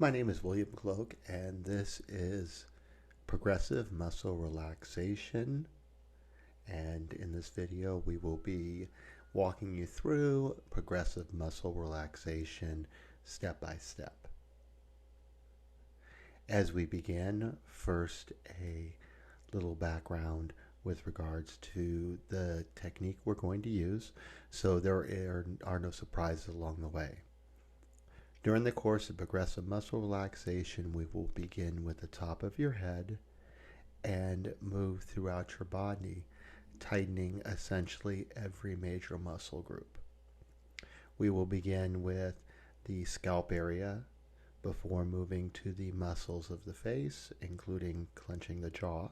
My name is William Cloake, and this is Progressive Muscle Relaxation. And in this video, we will be walking you through progressive muscle relaxation step by step. As we begin, first a little background with regards to the technique we're going to use, so there are no surprises along the way. During the course of progressive muscle relaxation, we will begin with the top of your head and move throughout your body, tightening essentially every major muscle group. We will begin with the scalp area before moving to the muscles of the face, including clenching the jaw,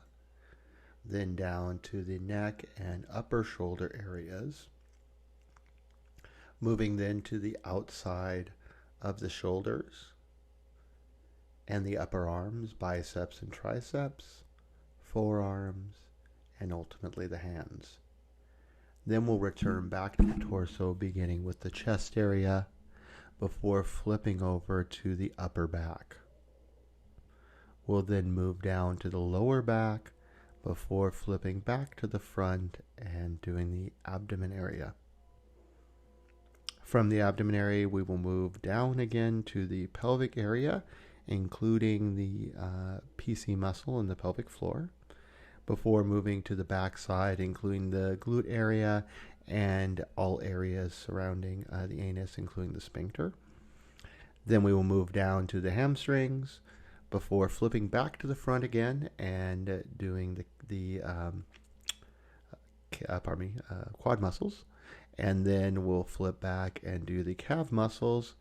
then down to the neck and upper shoulder areas, moving then to the outside of the shoulders and the upper arms, biceps and triceps, forearms, and ultimately the hands. Then we'll return back to the torso, beginning with the chest area before flipping over to the upper back. We'll then move down to the lower back before flipping back to the front and doing the abdomen area. From the abdomen area, we will move down again to the pelvic area, including the PC muscle in the pelvic floor, before moving to the back side, including the glute area and all areas surrounding the anus, including the sphincter. Then we will move down to the hamstrings before flipping back to the front again and doing the quad muscles. And then we'll flip back and do the calf muscles,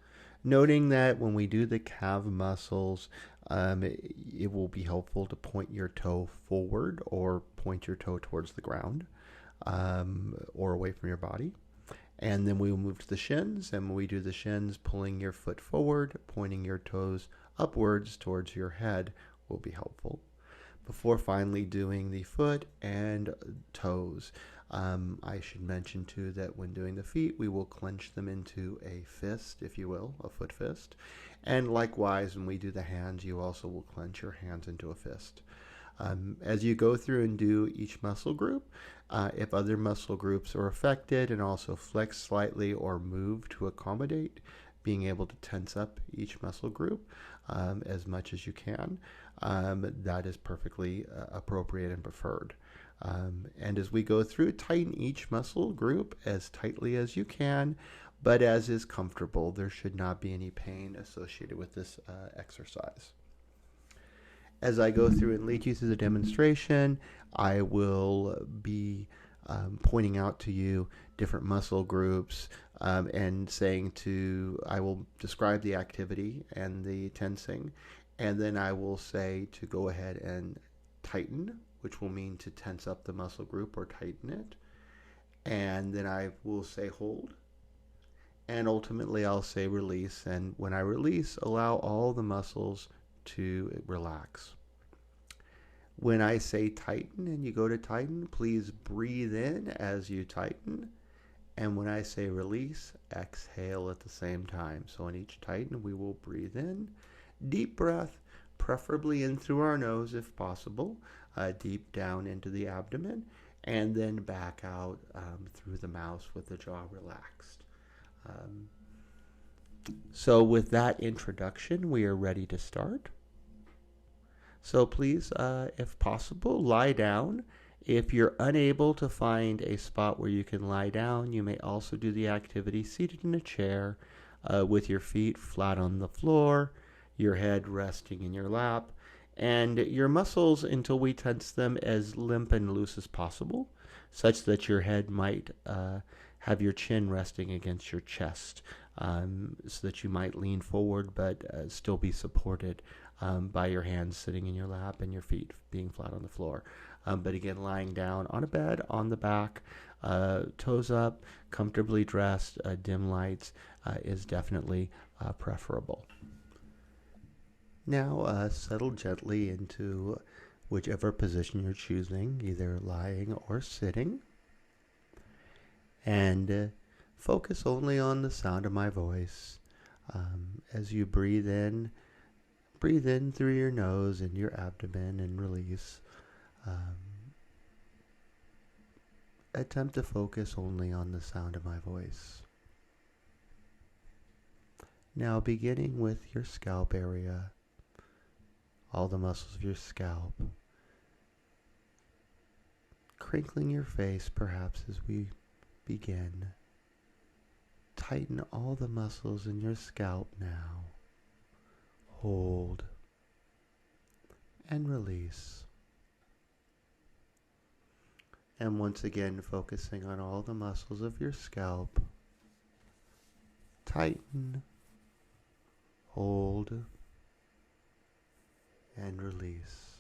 noting that when we do the calf muscles, it will be helpful to point your toe forward or point your toe towards the ground or away from your body. And then we will move to the shins, and when we do the shins, pulling your foot forward, pointing your toes upwards towards your head will be helpful, before finally doing the foot and toes. I should mention too that when doing the feet, we will clench them into a fist, if you will, a foot fist. And likewise, when we do the hands, you also will clench your hands into a fist. As you go through and do each muscle group, if other muscle groups are affected, and also flex slightly or move to accommodate, being able to tense up each muscle group as much as you can, that is perfectly appropriate and preferred. And as we go through, tighten each muscle group as tightly as you can, but as is comfortable. There should not be any pain associated with this exercise. As I go through and lead you through the demonstration, I will be pointing out to you different muscle groups and I will describe the activity and the tensing, and then I will say to go ahead and tighten, which will mean to tense up the muscle group or tighten it. And then I will say hold. And ultimately I'll say release. And when I release, allow all the muscles to relax. When I say tighten and you go to tighten, please breathe in as you tighten. And when I say release, exhale at the same time. So in each tighten, we will breathe in. Deep breath, preferably in through our nose if possible, deep down into the abdomen, and then back out through the mouth with the jaw relaxed. So with that introduction, we are ready to start. So please, if possible, lie down. If you're unable to find a spot where you can lie down, you may also do the activity seated in a chair with your feet flat on the floor, your head resting in your lap, and your muscles until we tense them as limp and loose as possible, such that your head might have your chin resting against your chest, so that you might lean forward but still be supported by your hands sitting in your lap and your feet being flat on the floor. But again, lying down on a bed on the back, toes up, comfortably dressed, dim lights is definitely preferable. Now settle gently into whichever position you're choosing, either lying or sitting, and focus only on the sound of my voice. As you breathe in, breathe in through your nose and your abdomen and release. Um, Attempt to focus only on the sound of my voice. Now, beginning with your scalp area, all the muscles of your scalp, crinkling your face perhaps as we begin. Tighten all the muscles in your scalp now. Hold and release. And once again, focusing on all the muscles of your scalp. Tighten, hold, and release.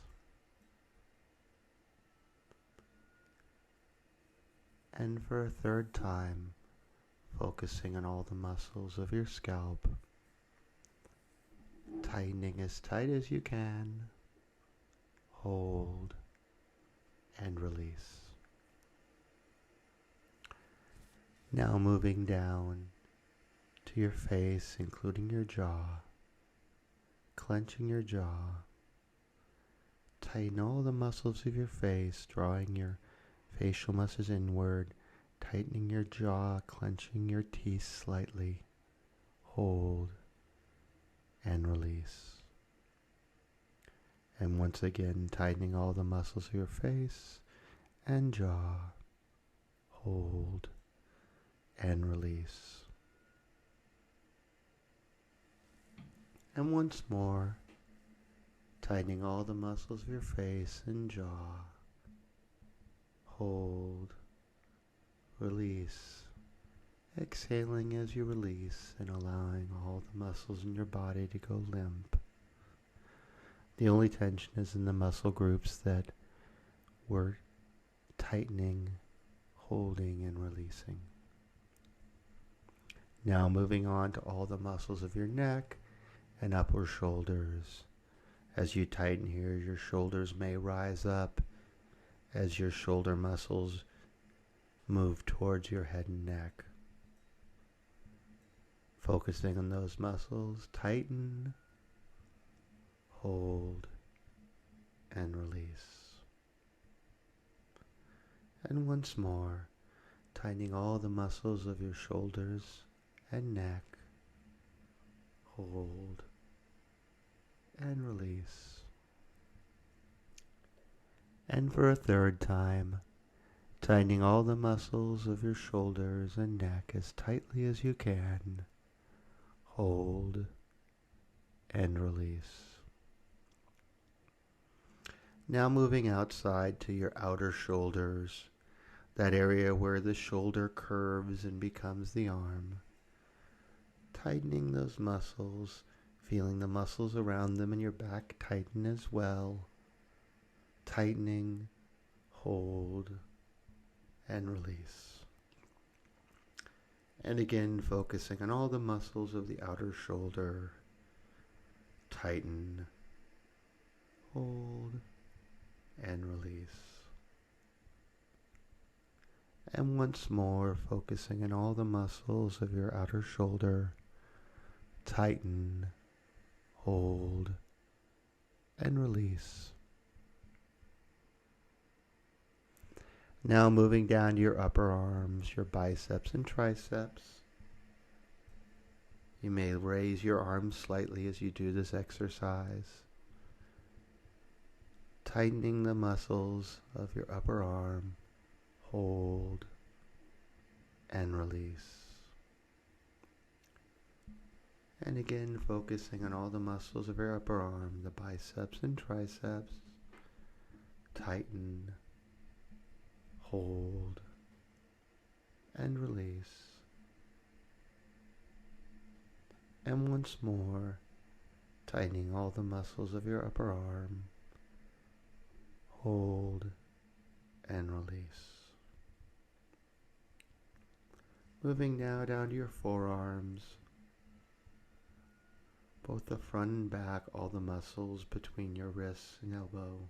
And for a third time, focusing on all the muscles of your scalp. Tightening as tight as you can. Hold, and release. Now moving down to your face, including your jaw, clenching your jaw. Tighten all the muscles of your face, drawing your facial muscles inward, tightening your jaw, clenching your teeth slightly. Hold and release. And once again, tightening all the muscles of your face and jaw. Hold and release. And once more, tightening all the muscles of your face and jaw. Hold, release. Exhaling as you release and allowing all the muscles in your body to go limp. The only tension is in the muscle groups that we're tightening, holding, and releasing. Now moving on to all the muscles of your neck and upper shoulders. As you tighten here, your shoulders may rise up as your shoulder muscles move towards your head and neck. Focusing on those muscles, tighten, hold, and release. And once more, tightening all the muscles of your shoulders and neck, hold, and release. And for a third time, tightening all the muscles of your shoulders and neck as tightly as you can, hold, and release. Now moving outside to your outer shoulders, that area where the shoulder curves and becomes the arm. Tightening those muscles, feeling the muscles around them in your back tighten as well. Tightening, hold, and release. And again, focusing on all the muscles of the outer shoulder. Tighten, hold, and release. And once more, focusing on all the muscles of your outer shoulder. Tighten, hold, and release. Now moving down to your upper arms, your biceps and triceps. You may raise your arms slightly as you do this exercise. Tightening the muscles of your upper arm. Hold and release. And again, focusing on all the muscles of your upper arm, the biceps and triceps. Tighten, hold, and release. And once more, tightening all the muscles of your upper arm. Hold and release. Moving now down to your forearms. Both the front and back, all the muscles between your wrists and elbow.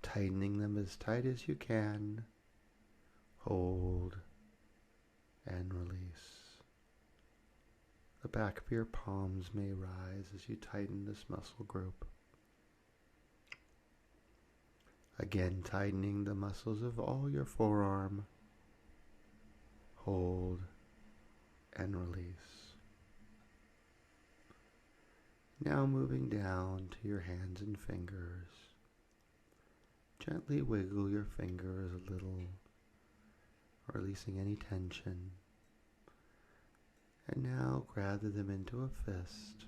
Tightening them as tight as you can. Hold and release. The The back of your palms may rise as you tighten this muscle group. Again, tightening the muscles of all your forearm. Hold and release. Now moving down to your hands and fingers. Gently wiggle your fingers a little, releasing any tension. And now gather them into a fist.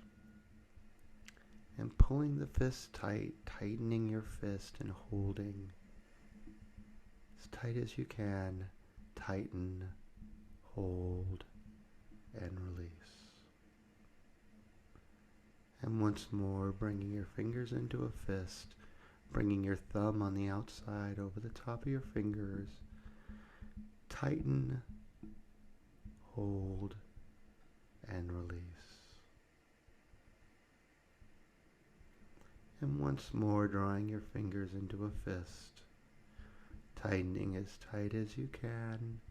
And pulling the fist tight, tightening your fist and holding as tight as you can. Tighten, hold, and release. And once more, bringing your fingers into a fist, bringing your thumb on the outside over the top of your fingers. Tighten, hold, and release. And once more, drawing your fingers into a fist, tightening as tight as you can.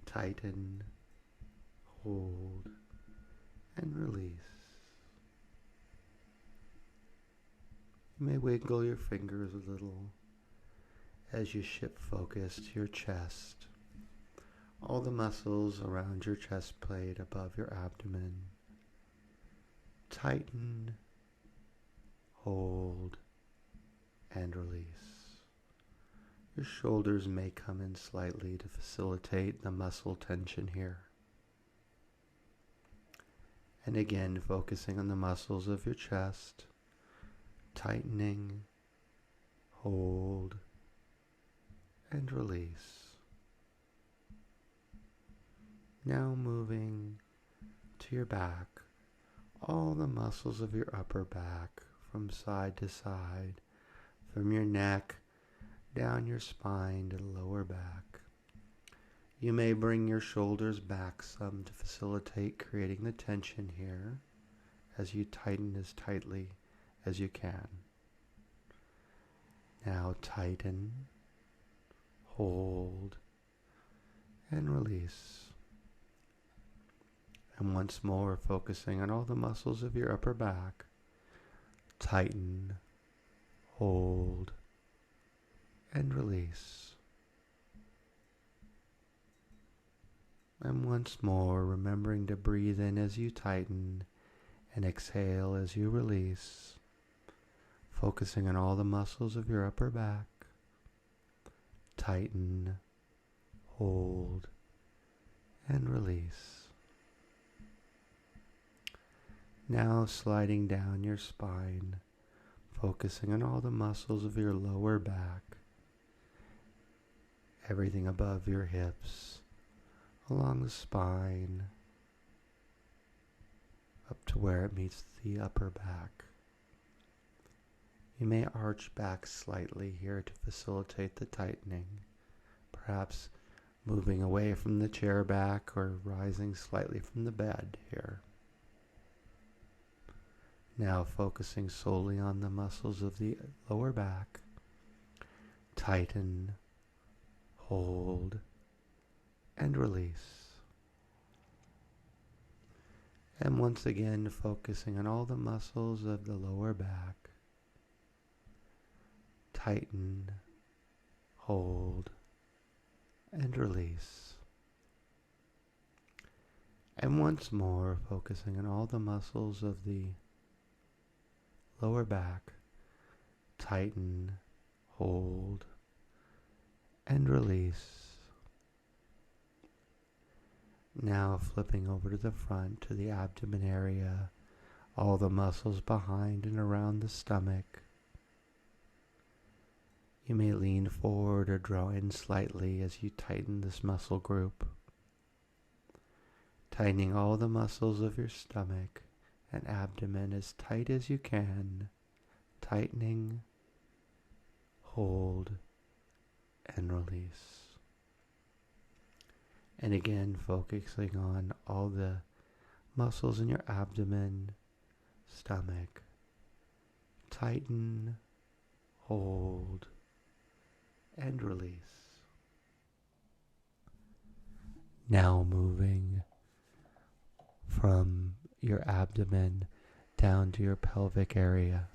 Tighten, hold, and release. You may wiggle your fingers a little as you shift focus to your chest. All the muscles around your chest plate above your abdomen. Tighten, hold, and release. Your shoulders may come in slightly to facilitate the muscle tension here. And again, focusing on the muscles of your chest. Tightening, hold, and release. Now moving to your back, all the muscles of your upper back from side to side, from your neck down your spine to the lower back. You may bring your shoulders back some to facilitate creating the tension here as you tighten as tightly as you can. Now tighten, hold, and release. And once more, focusing on all the muscles of your upper back. Tighten, hold, and release. And once more, remembering to breathe in as you tighten and exhale as you release. Focusing on all the muscles of your upper back. Tighten, hold, and release. Now sliding down your spine, focusing on all the muscles of your lower back, everything above your hips, along the spine, up to where it meets the upper back. You may arch back slightly here to facilitate the tightening, perhaps moving away from the chair back or rising slightly from the bed here. Now focusing solely on the muscles of the lower back. Tighten, hold, and release. And once again, focusing on all the muscles of the lower back. Tighten, hold, and release. And once more, focusing on all the muscles of the lower back. Tighten, hold, and release. Now flipping over to the front, to the abdomen area, all the muscles behind and around the stomach. You may lean forward or draw in slightly as you tighten this muscle group. Tightening all the muscles of your stomach and abdomen as tight as you can. Tightening, hold, and release. And again, focusing on all the muscles in your abdomen, stomach. Tighten, hold, and release. Now moving from your abdomen down to your pelvic area.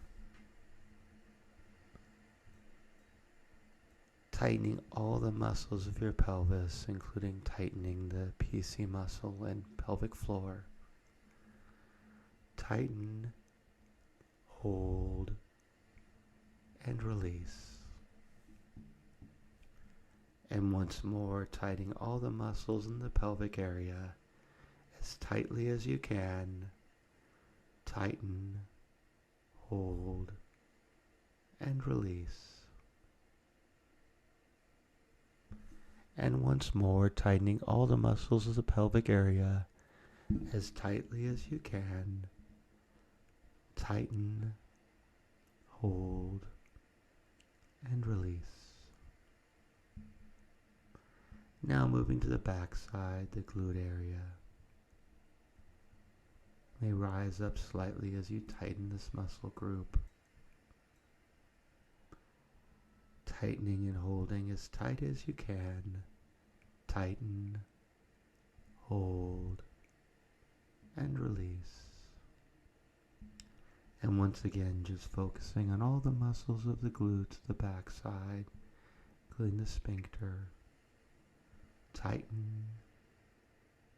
Tightening all the muscles of your pelvis, including tightening the PC muscle and pelvic floor. Tighten, hold, and release. And once more, tightening all the muscles in the pelvic area as tightly as you can. Tighten, hold, and release. And once more, tightening all the muscles of the pelvic area as tightly as you can. Tighten, hold, and release. Now moving to the back side, the glute area may rise up slightly as you tighten this muscle group. Tightening and holding as tight as you can. Tighten, hold, and release. And once again, just focusing on all the muscles of the glutes, the back side, including the sphincter. Tighten,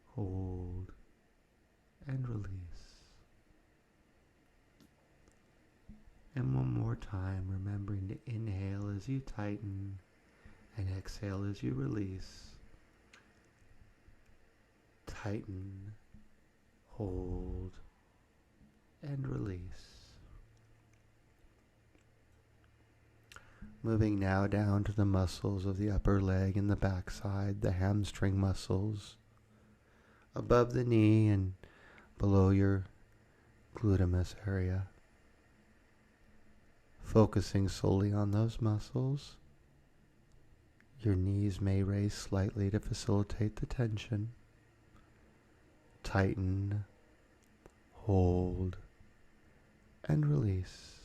hold, and release. And one more time, remembering to inhale as you tighten and exhale as you release. Tighten, hold, and release. Moving now down to the muscles of the upper leg and the backside, the hamstring muscles, above the knee and below your gluteus area. Focusing solely on those muscles. Your knees may raise slightly to facilitate the tension. Tighten, hold, and release.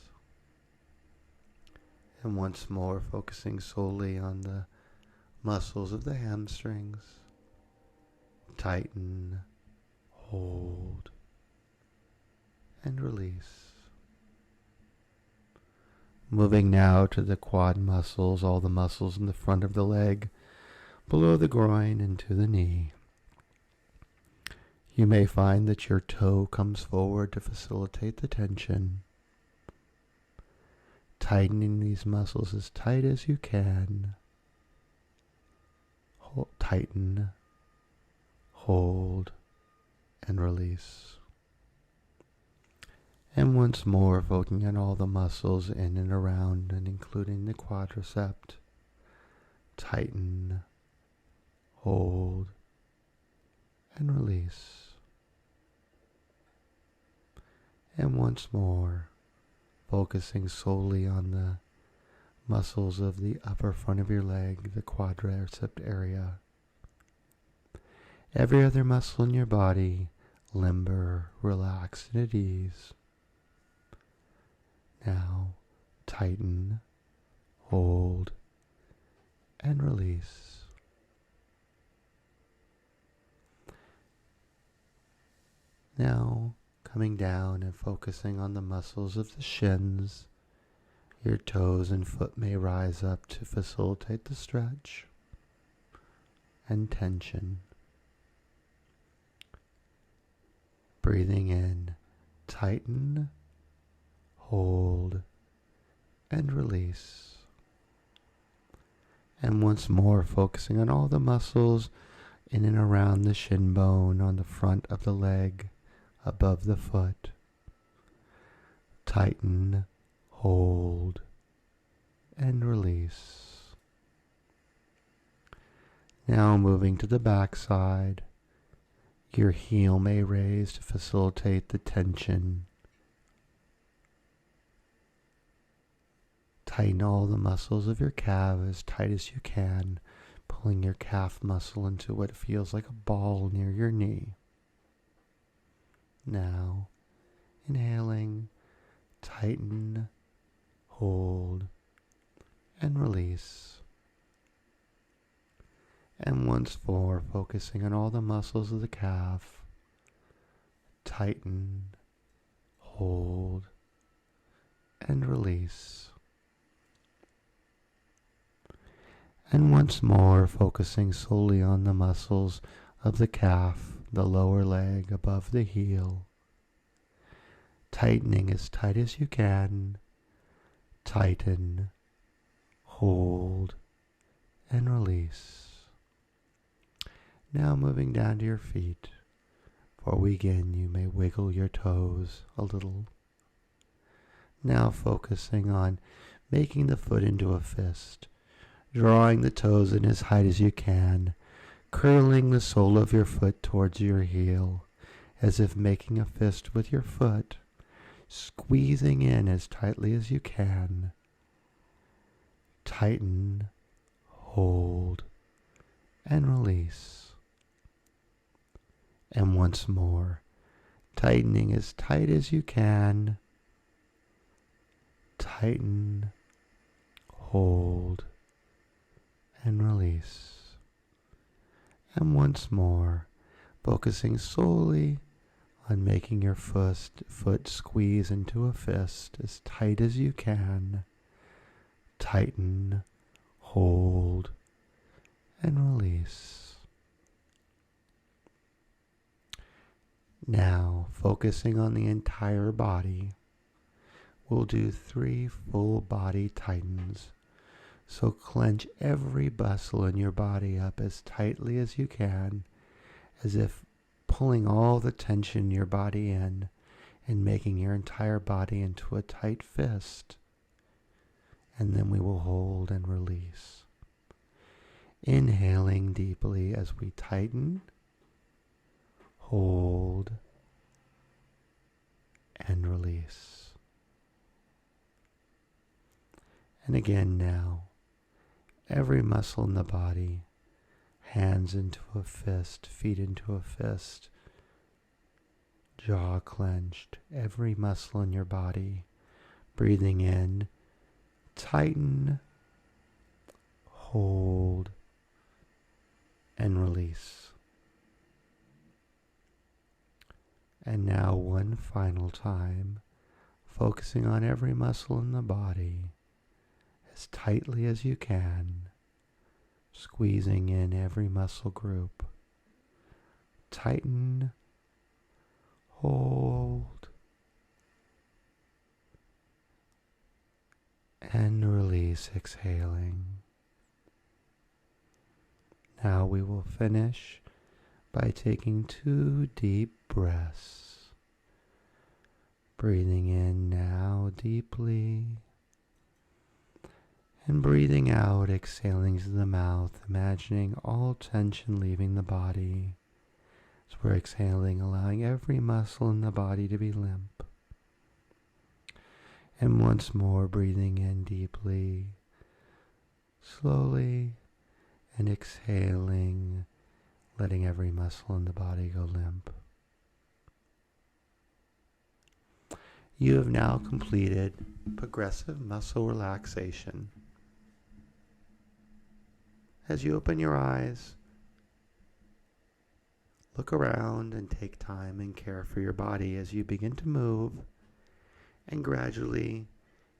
And once more, focusing solely on the muscles of the hamstrings. Tighten, hold, and release. Moving now to the quad muscles, all the muscles in the front of the leg, below the groin and to the knee. You may find that your toe comes forward to facilitate the tension. Tightening these muscles as tight as you can. Tighten, hold, and release. And once more, focusing on all the muscles in and around and including the quadricep. Tighten, hold, and release. And once more, focusing solely on the muscles of the upper front of your leg, the quadricep area. Every other muscle in your body, limber, relaxed, and at ease. Now, tighten, hold, and release. Now, coming down and focusing on the muscles of the shins. Your toes and foot may rise up to facilitate the stretch and tension. Breathing in, tighten, hold, and release. And once more, focusing on all the muscles in and around the shin bone, on the front of the leg, above the foot. Tighten, hold, and release. Now moving to the back side. Your heel may raise to facilitate the tension. Tighten all the muscles of your calf as tight as you can, pulling your calf muscle into what feels like a ball near your knee. Now, inhaling, tighten, hold, and release. And once more, focusing on all the muscles of the calf. tighten, hold, and release. And once more, focusing solely on the muscles of the calf, the lower leg above the heel. Tightening as tight as you can. Tighten, hold, and release. Now moving down to your feet. Before we begin, you may wiggle your toes a little. Now focusing on making the foot into a fist. Drawing the toes in as high as you can, curling the sole of your foot towards your heel, as if making a fist with your foot, squeezing in as tightly as you can. Tighten, hold, and release. And once more, tightening as tight as you can. Tighten, hold, and release. And once more, focusing solely on making your foot squeeze into a fist as tight as you can. Tighten, hold, and release. Now, focusing on the entire body, we'll do 3 full body tightens. So clench every muscle in your body up as tightly as you can, as if pulling all the tension in your body in and making your entire body into a tight fist. And then we will hold and release. Inhaling deeply as we tighten, hold, and release. And again now, every muscle in the body, hands into a fist, feet into a fist, jaw clenched, every muscle in your body, breathing in, tighten, hold, and release. And now one final time, focusing on every muscle in the body as tightly as you can, squeezing in every muscle group. Tighten, hold, and release, exhaling. Now we will finish by taking 2 deep breaths. Breathing in now deeply, and breathing out, exhaling through the mouth, imagining all tension leaving the body. As we're exhaling, allowing every muscle in the body to be limp. And once more, breathing in deeply, slowly, and exhaling, letting every muscle in the body go limp. You have now completed progressive muscle relaxation. As you open your eyes, look around and take time and care for your body as you begin to move and gradually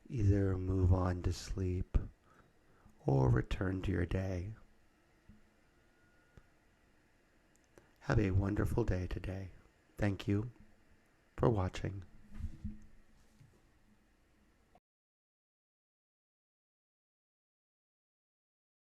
either move on to sleep or return to your day. Have a wonderful day today. Thank you for watching.